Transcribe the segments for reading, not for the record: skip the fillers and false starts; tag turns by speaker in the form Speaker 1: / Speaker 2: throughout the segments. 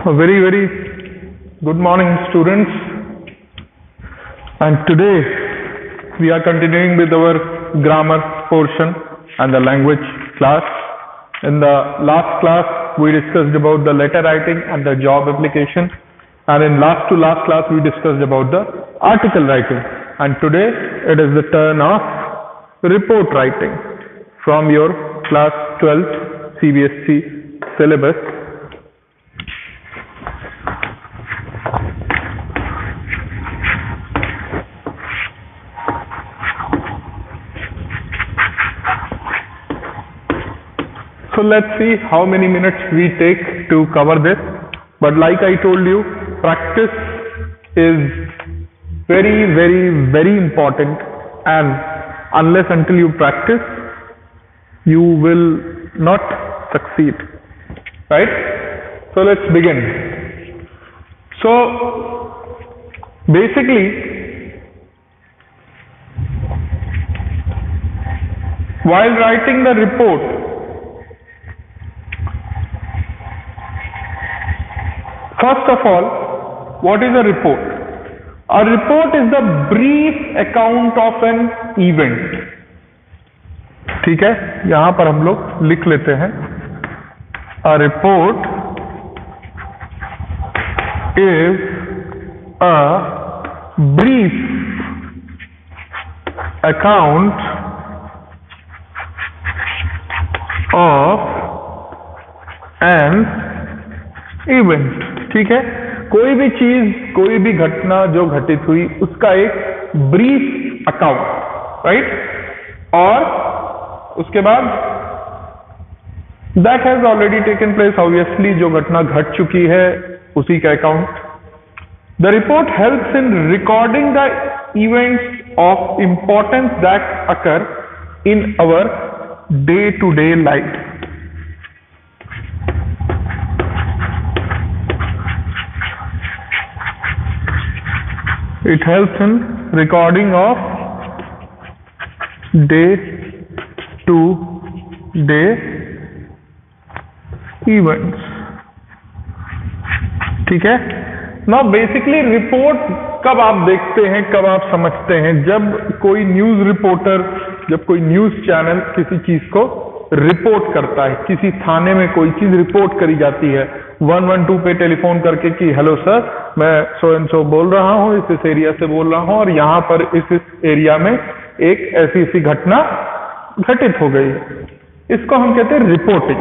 Speaker 1: A very good morning, students. And today we are continuing with our grammar portion and the language class. In the last class, we discussed about the letter writing and the job application. And in last class, we discussed about the article writing. And today it is the turn of report writing from your class 12th CBSE syllabus. So let's see how many minutes we take to cover this. But like I told you, practice is very important, and unless until you practice, you will not succeed, right? So let's begin. So basically, while writing the report, first of all, what is a report? A report is the brief account of an event. ठीक है, यहां पर हम लोग लिख लेते हैं. A report is a brief account of an event. ठीक है, कोई भी चीज, कोई भी घटना जो घटित हुई, उसका एक ब्रीफ अकाउंट, राइट? और उसके बाद that has already taken place, obviously जो घटना घट चुकी है उसी का account. The report helps in recording the events of importance that occur in our day to day life. It helps in recording of day to day events. ठीक है. Now basically report कब आप देखते हैं, कब आप समझते हैं? जब कोई न्यूज रिपोर्टर, जब कोई न्यूज चैनल किसी चीज को रिपोर्ट करता है, किसी थाने में कोई चीज रिपोर्ट करी जाती है, 112 पे टेलीफोन करके कि हेलो सर, मैं सो एंड सो बोल रहा हूँ, इस एरिया से बोल रहा हूँ, और यहाँ पर इस एरिया में एक ऐसी घटना घटित हो गई है. इसको हम कहते हैं रिपोर्टिंग.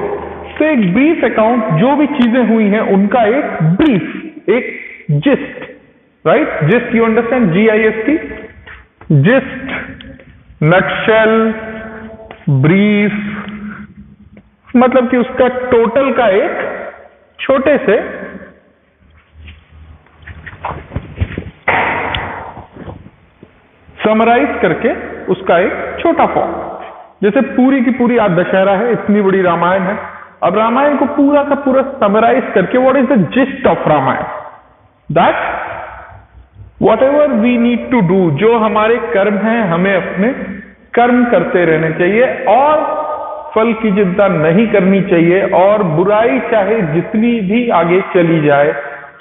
Speaker 1: तो एक ब्रीफ अकाउंट, जो भी चीजें हुई हैं उनका एक ब्रीफ, एक gist, right? Gist, you understand? GIST, gist, nutshell, brief, मतलब कि उसका टोटल का एक छोटे से समराइज करके उसका एक छोटा फॉर्म. जैसे पूरी की पूरी आज दशहरा है, इतनी बड़ी रामायण है. अब रामायण को पूरा का पूरा समराइज करके what is the gist of Ramayana, that whatever we need to do, जो हमारे कर्म हैं, हमें अपने कर्म करते रहने चाहिए और फल की चिंता नहीं करनी चाहिए. और बुराई चाहे जितनी भी आगे चली जाए,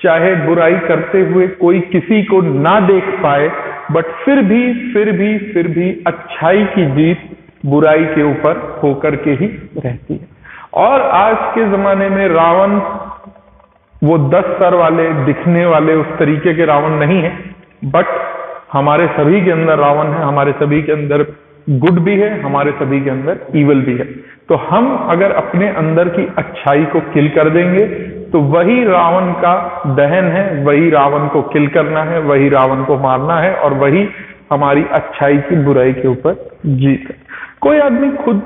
Speaker 1: चाहे बुराई करते हुए कोई किसी को ना देख पाए, बट फिर भी अच्छाई की जीत बुराई के ऊपर होकर के ही रहती है. और आज के जमाने में रावण वो 10 सर वाले दिखने वाले उस तरीके के रावण नहीं है, बट हमारे सभी के अंदर रावण है, हमारे सभी के अंदर गुड भी है, हमारे सभी के अंदर इवल भी है. तो हम अगर अपने अंदर की अच्छाई को किल कर देंगे तो वही रावण का दहन है, वही रावण को किल करना है, वही रावण को मारना है, और वही हमारी अच्छाई की बुराई के ऊपर जीत है. कोई आदमी खुद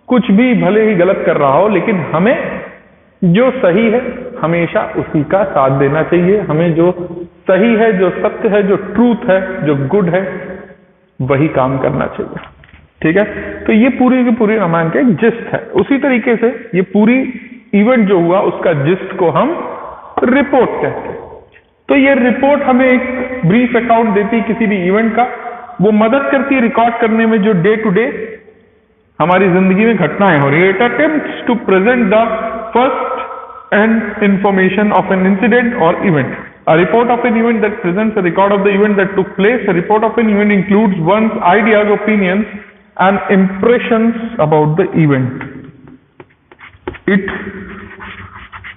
Speaker 1: कुछ भी भले ही गलत कर रहा हो, लेकिन हमें जो सही है हमेशा उसी का साथ देना चाहिए. हमें जो सही है, जो सत्य है, जो ट्रूथ है, जो गुड है, वही काम करना चाहिए. ठीक है. तो ये पूरी की पूरी रामायण का एक जिस्ट है. उसी तरीके से ये पूरी इवेंट जो हुआ उसका जिस्ट को हम रिपोर्ट कहते हैं. तो ये रिपोर्ट हमें एक ब्रीफ अकाउंट देती है किसी भी इवेंट का. वो मदद करती है रिकॉर्ड करने में जो डे टू डे हमारी जिंदगी में घटनाएं हो रही है. It attempts to present the first and information of an incident or event. A report of an event that presents a record of the event that took place. A report of an event includes one's ideas, opinions, and impressions about the event. It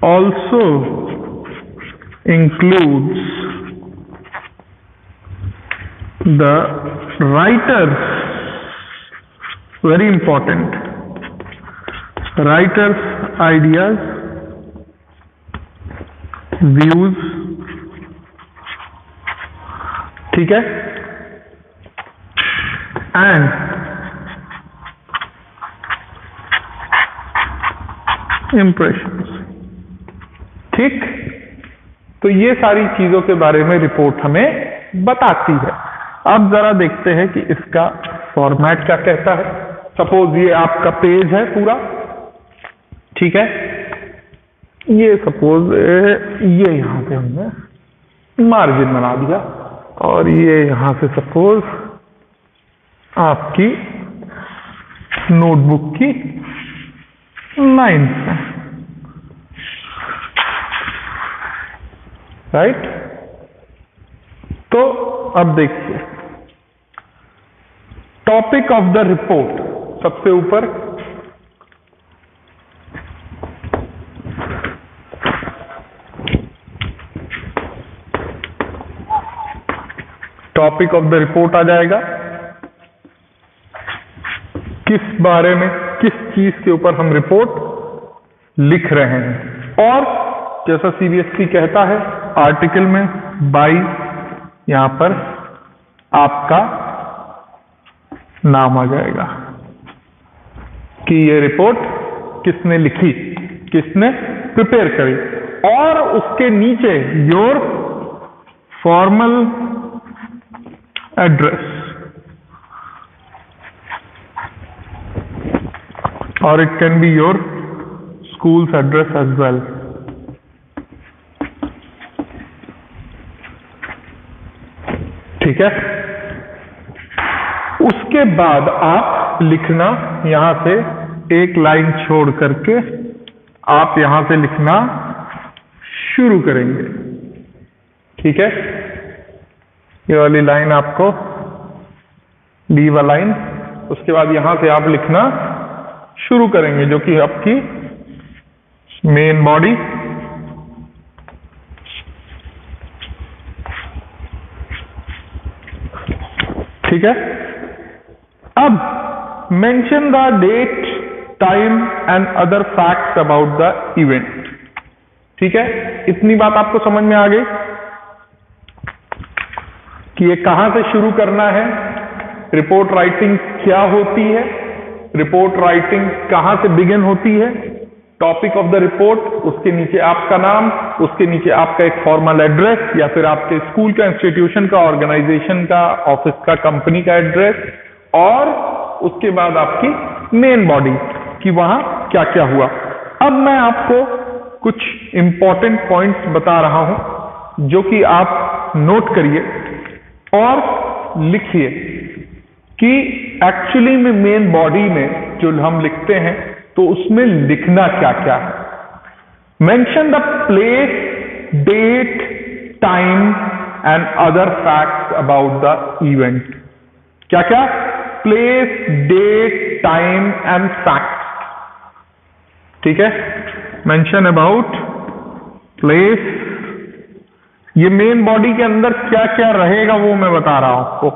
Speaker 1: also includes the writer's, very important, writer's ideas, views, ठीक है, and impressions. ठीक, तो ये सारी चीजों के बारे में रिपोर्ट हमें बताती है। अब जरा देखते हैं कि इसका फॉर्मेट क्या कहता है। सपोज ये आपका पेज है पूरा, ठीक है, ये सपोज ये यहां पे हमने मार्जिन बना दिया और ये यहां से सपोज आपकी नोटबुक की लाइन्स है, राइट। तो अब देखिए, टॉपिक ऑफ द रिपोर्ट सबसे ऊपर, टॉपिक ऑफ द रिपोर्ट आ जाएगा, किस बारे में, किस चीज के ऊपर हम रिपोर्ट लिख रहे हैं। और जैसा सीबीएसई कहता है आर्टिकल में बाय, यहां पर आपका नाम आ जाएगा कि ये रिपोर्ट किसने लिखी, किसने प्रिपेयर करी, और उसके नीचे योर फॉर्मल एड्रेस, और it can be your school's address as well. ठीक है, उसके बाद आप लिखना, यहां से एक लाइन छोड़ करके आप यहां से लिखना शुरू करेंगे। ठीक है, ये वाली लाइन आपको लीव अ लाइन, उसके बाद यहां से आप लिखना शुरू करेंगे, जो कि आपकी मेन बॉडी, ठीक है। अब mention the date, time and other facts about the event. ठीक है, इतनी बात आपको समझ में आ गई कि ये कहां से शुरू करना है, रिपोर्ट राइटिंग क्या होती है, रिपोर्ट राइटिंग कहां से बिगिन होती है, टॉपिक ऑफ द रिपोर्ट, उसके नीचे आपका नाम, उसके नीचे आपका एक फॉर्मल एड्रेस या फिर आपके स्कूल का, इंस्टीट्यूशन का, ऑर्गेनाइजेशन का, ऑफिस का, कंपनी का एड्रेस, और उसके बाद आपकी मेन बॉडी कि वहां क्या क्या हुआ। अब मैं आपको कुछ इंपॉर्टेंट पॉइंट्स बता रहा हूं जो कि आप नोट करिए और लिखिए कि एक्चुअली में मेन बॉडी में जो हम लिखते हैं तो उसमें लिखना क्या क्या है। Mention the place, date, time and other facts about the event. क्या क्या? Place, date, time and facts. ठीक है, मेंशन अबाउट प्लेस, ये मेन बॉडी के अंदर क्या क्या रहेगा वो मैं बता रहा हूं आपको।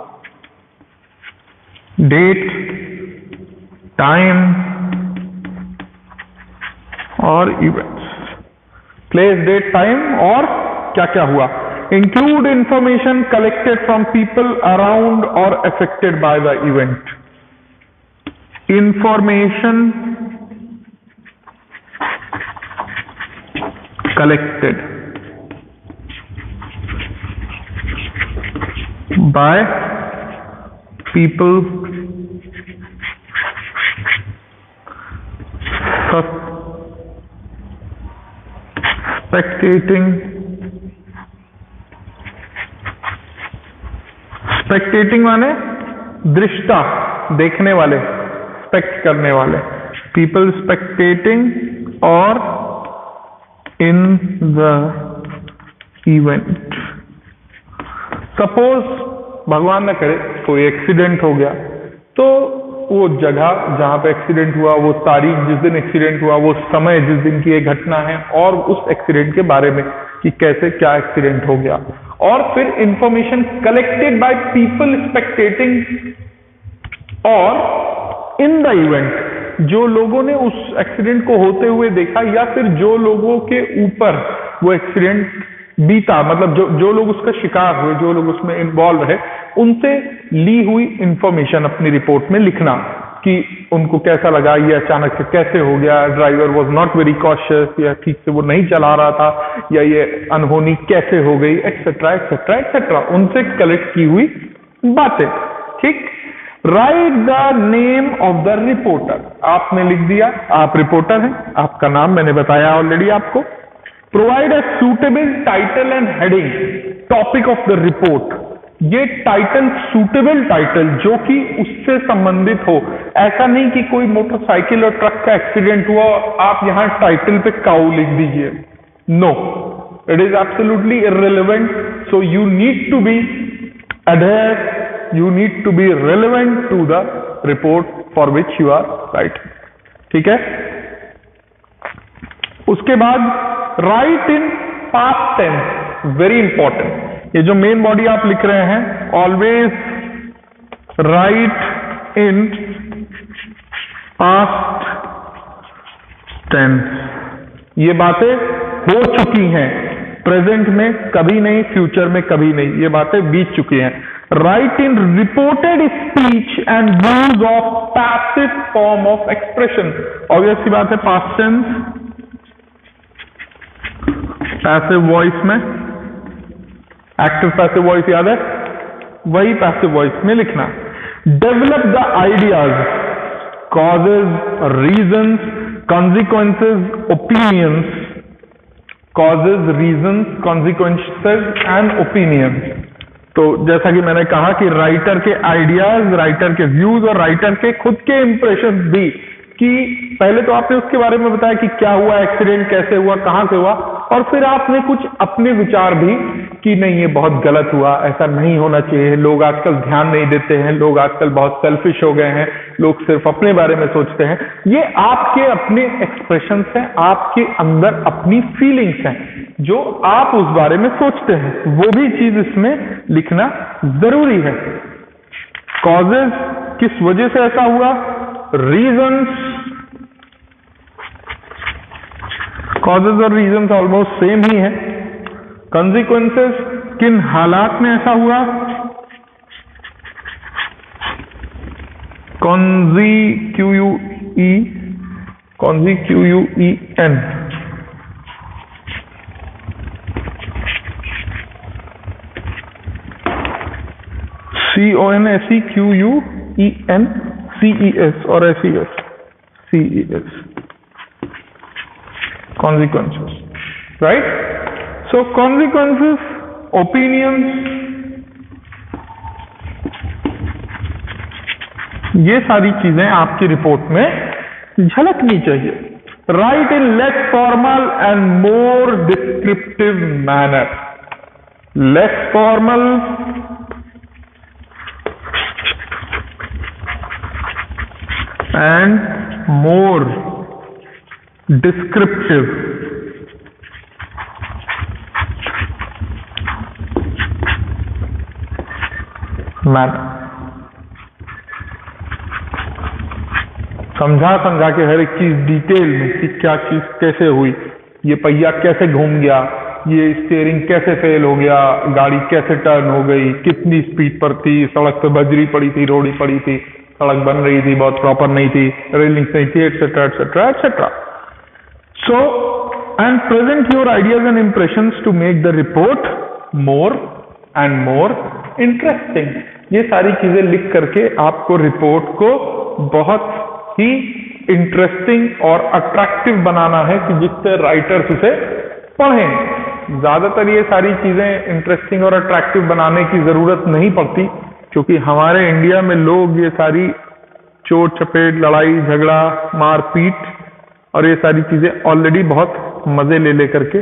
Speaker 1: डेट, टाइम और इवेंट्स, प्लेस, डेट, टाइम और क्या क्या हुआ। Include information collected from people around और affected by the event. Information collected by people spectating माने दृष्टा, देखने वाले, स्पेक्ट करने वाले, people spectating और in the event, सपोज भगवान न करे कोई एक्सीडेंट हो गया, तो वो जगह जहां पे एक्सीडेंट हुआ, वो तारीख जिस दिन एक्सीडेंट हुआ, वो समय जिस दिन की ये घटना है, और उस एक्सीडेंट के बारे में कि कैसे क्या एक्सीडेंट हो गया, और फिर information collected by people spectating और इन द इवेंट, जो लोगों ने उस एक्सीडेंट को होते हुए देखा या फिर जो लोगों के ऊपर वो एक्सीडेंट बीता, मतलब जो लोग उसका शिकार हुए, जो लोग उसमें इन्वॉल्व रहे, उनसे ली हुई इंफॉर्मेशन अपनी रिपोर्ट में लिखना कि उनको कैसा लगा, ये अचानक से कैसे हो गया, driver was not very cautious, या ठीक से वो नहीं चला रहा था, या ये अनहोनी कैसे हो गई, एक्सेट्रा एक्सेट्रा एक्सेट्रा, उनसे कलेक्ट की हुई बातें। ठीक, right the name of the reporter, आपने लिख दिया, आप रिपोर्टर हैं, आपका नाम मैंने बताया ऑलरेडी आपको। Provide a suitable title and heading, topic of the report, ये टाइटल सूटेबल टाइटल जो कि उससे संबंधित हो, ऐसा नहीं कि कोई मोटरसाइकिल और ट्रक का एक्सीडेंट हुआ आप यहां टाइटल पे काऊ लिख दीजिए, no, it is absolutely irrelevant, so you need to be adhere, you need to be relevant to the report for which you are writing। ठीक है, उसके बाद write in past tense, very important, ये जो main body आप लिख रहे हैं, always write in past tense, ये बातें हो चुकी हैं, प्रेजेंट में कभी नहीं, फ्यूचर में कभी नहीं, ये बातें बीत चुकी हैं। Write in reported speech and use of passive form of expression, obvious सी बात है, पास्ट टेंस पैसिव वॉइस में, एक्टिव पैसिव वॉइस याद है, वही पैसिव वॉइस में लिखना। Develop the ideas, causes, reasons, consequences, opinions, causes, reasons, consequences and opinions। तो जैसा कि मैंने कहा कि राइटर के आइडियाज, राइटर के व्यूज और राइटर के खुद के इंप्रेशन भी, कि पहले तो आपने उसके बारे में बताया कि क्या हुआ, एक्सीडेंट कैसे हुआ, कहां से हुआ, और फिर आपने कुछ अपने विचार भी कि नहीं ये बहुत गलत हुआ, ऐसा नहीं होना चाहिए, लोग आजकल ध्यान नहीं देते हैं, लोग आजकल बहुत सेल्फिश हो गए हैं, लोग सिर्फ अपने बारे में सोचते हैं, ये आपके अपने एक्सप्रेशंस हैं, आपके अंदर अपनी फीलिंग्स हैं, जो आप उस बारे में सोचते हैं, वो भी चीज इसमें लिखना जरूरी है। कॉजेज, किस वजह से ऐसा हुआ, रीजंस, कॉजेज और रीजंस ऑलमोस्ट सेम ही है। कॉन्सिक्वेंसेस, किन हालात में ऐसा हुआ, कॉन्सिक्यूएन, CONSEQUEN, CES और SES, CES, consequences, right? So consequences, opinions, ये सारी चीजें आपकी रिपोर्ट में झलकनी चाहिए। Right in less formal and more descriptive manner, less formal and more descriptive manner, समझा के हर एक चीज डिटेल में कि क्या चीज कैसे हुई, ये पहिया कैसे घूम गया, ये स्टीयरिंग कैसे फेल हो गया, गाड़ी कैसे टर्न हो गई, कितनी स्पीड पर थी, सड़क पे बजरी पड़ी थी, रोड़ी पड़ी थी, सड़क बन रही थी, बहुत प्रॉपर नहीं थी, रेलिंग नहीं थी, etcetera etcetera etcetera. So and present your ideas and impressions to make the report more and more interesting. ये सारी चीजें लिख करके आपको रिपोर्ट को बहुत ही इंटरेस्टिंग और अट्रैक्टिव बनाना है कि जिससे राइटर्स उसे पढ़ें। ज्यादातर ये सारी चीजें इंटरेस्टिंग और अट्रैक्टिव बनाने की जरूरत नहीं पड़ती, क्योंकि हमारे इंडिया में लोग ये सारी चोट चपेट, लड़ाई झगड़ा, मारपीट और ये सारी चीजें ऑलरेडी बहुत मजे ले लेकर के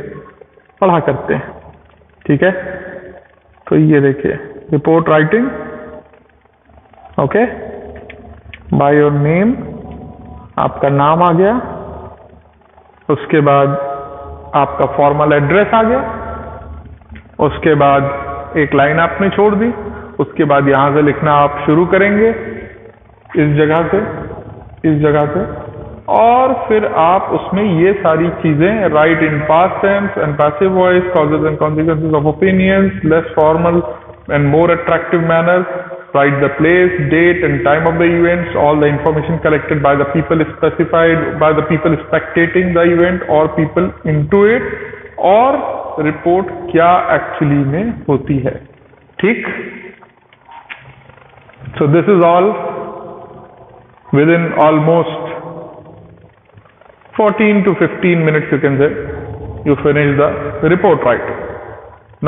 Speaker 1: पढ़ा करते हैं, ठीक है। तो ये देखिए report writing, okay, by your name, आपका नाम आ गया, उसके बाद आपका फॉर्मल एड्रेस आ गया, उसके बाद एक लाइन आपने छोड़ दी, उसके बाद यहां से लिखना आप शुरू करेंगे इस जगह से, इस जगह से, और फिर आप उसमें ये सारी चीजें write in past tense and passive voice, causes and consequences of opinions, less formal and more attractive manner, write the place, date and time of the events, all the information collected by the people specified, by the people spectating the event or people into it, और report क्या actually में होती है, ठीक। So this is all within almost 14 to 15 minutes you can say you finish the report writing.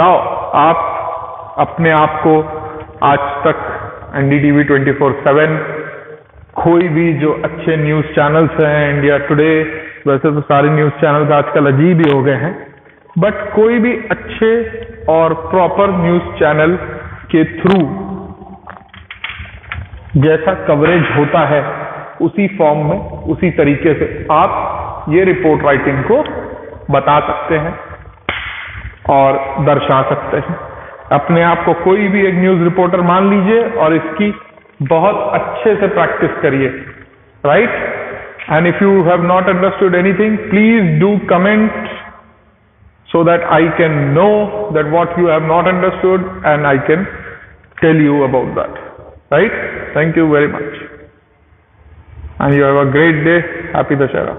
Speaker 1: Now आप अपने आप को आज तक NDTV 24/7, कोई भी जो अच्छे न्यूज चैनल्स हैं इंडिया टुडे, वैसे तो सारे न्यूज चैनल्स आजकल अजीब ही हो गए हैं, बट कोई भी अच्छे और प्रॉपर न्यूज चैनल के थ्रू जैसा कवरेज होता है उसी फॉर्म में, उसी तरीके से आप ये रिपोर्ट राइटिंग को बता सकते हैं और दर्शा सकते हैं। अपने आप को कोई भी एक न्यूज रिपोर्टर मान लीजिए और इसकी बहुत अच्छे से प्रैक्टिस करिए, right. And if you have not understood anything, please do comment so that I can know that what you have not understood and I can tell you about that, right? Thank you very much and you have a great day. Happy Dussehra.